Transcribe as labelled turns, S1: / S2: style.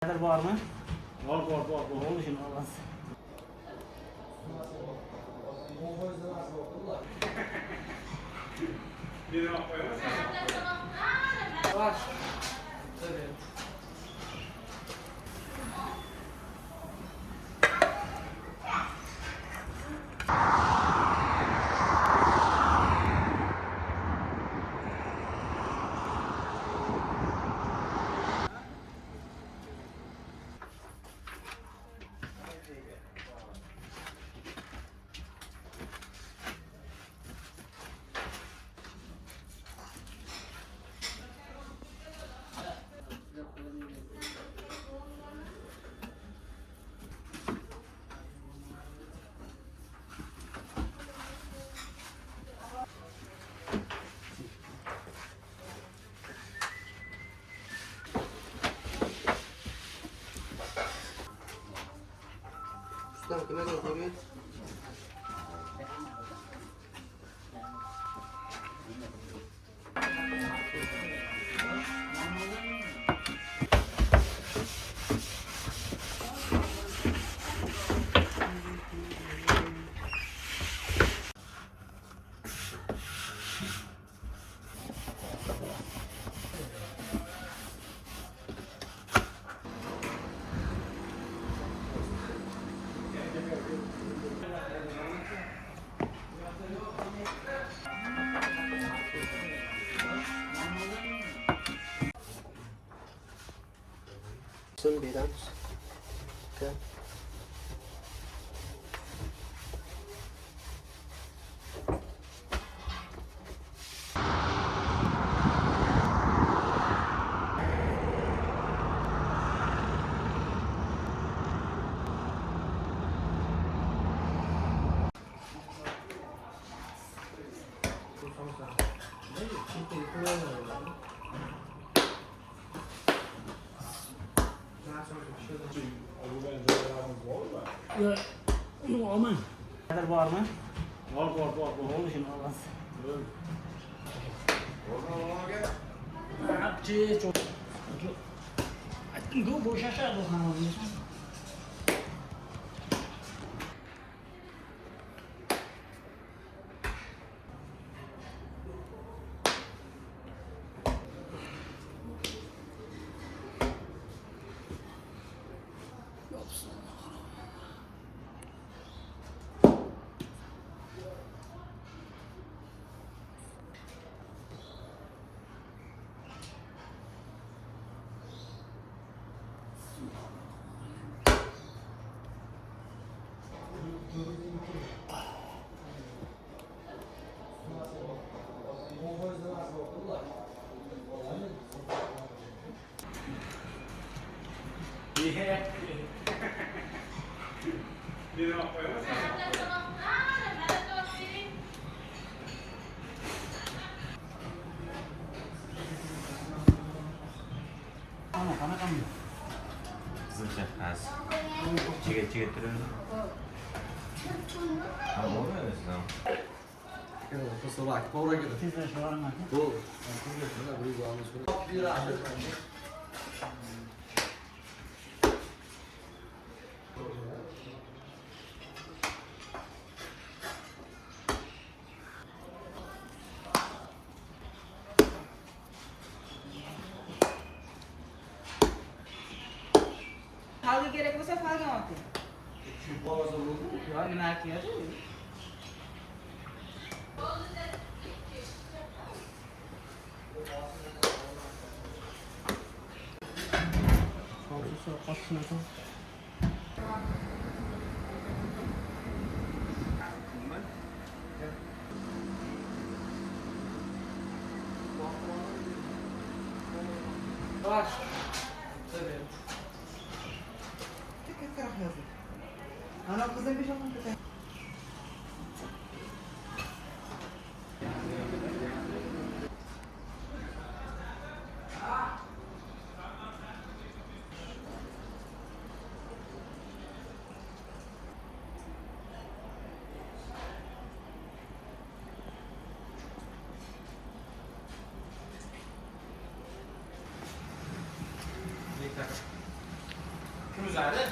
S1: Var mı?
S2: Var.
S1: Olmuş mu Allah?
S3: Var. Evet.
S4: Ustam kime götürüyor? Sun Bedans. Okay.
S1: Ya, aman. Var mı?
S2: Var.
S1: Olmuş mu Allah?
S2: Evet.
S1: Akçe çok. Gue boş aşağı dokunamam. Bana kalmıyor.
S5: Kızılca az. Çiğ getirin. Ha olmuyor musun?
S4: Kusura bak, doğru gidiyor.
S1: Siz de şu an mı?
S4: Doğru. Burayı almış. Bir daha.
S3: Algo querer que você fale ontem. Olha na aqui, Var. Evet. Ana kızım bir şey olmadı.
S1: Alayım.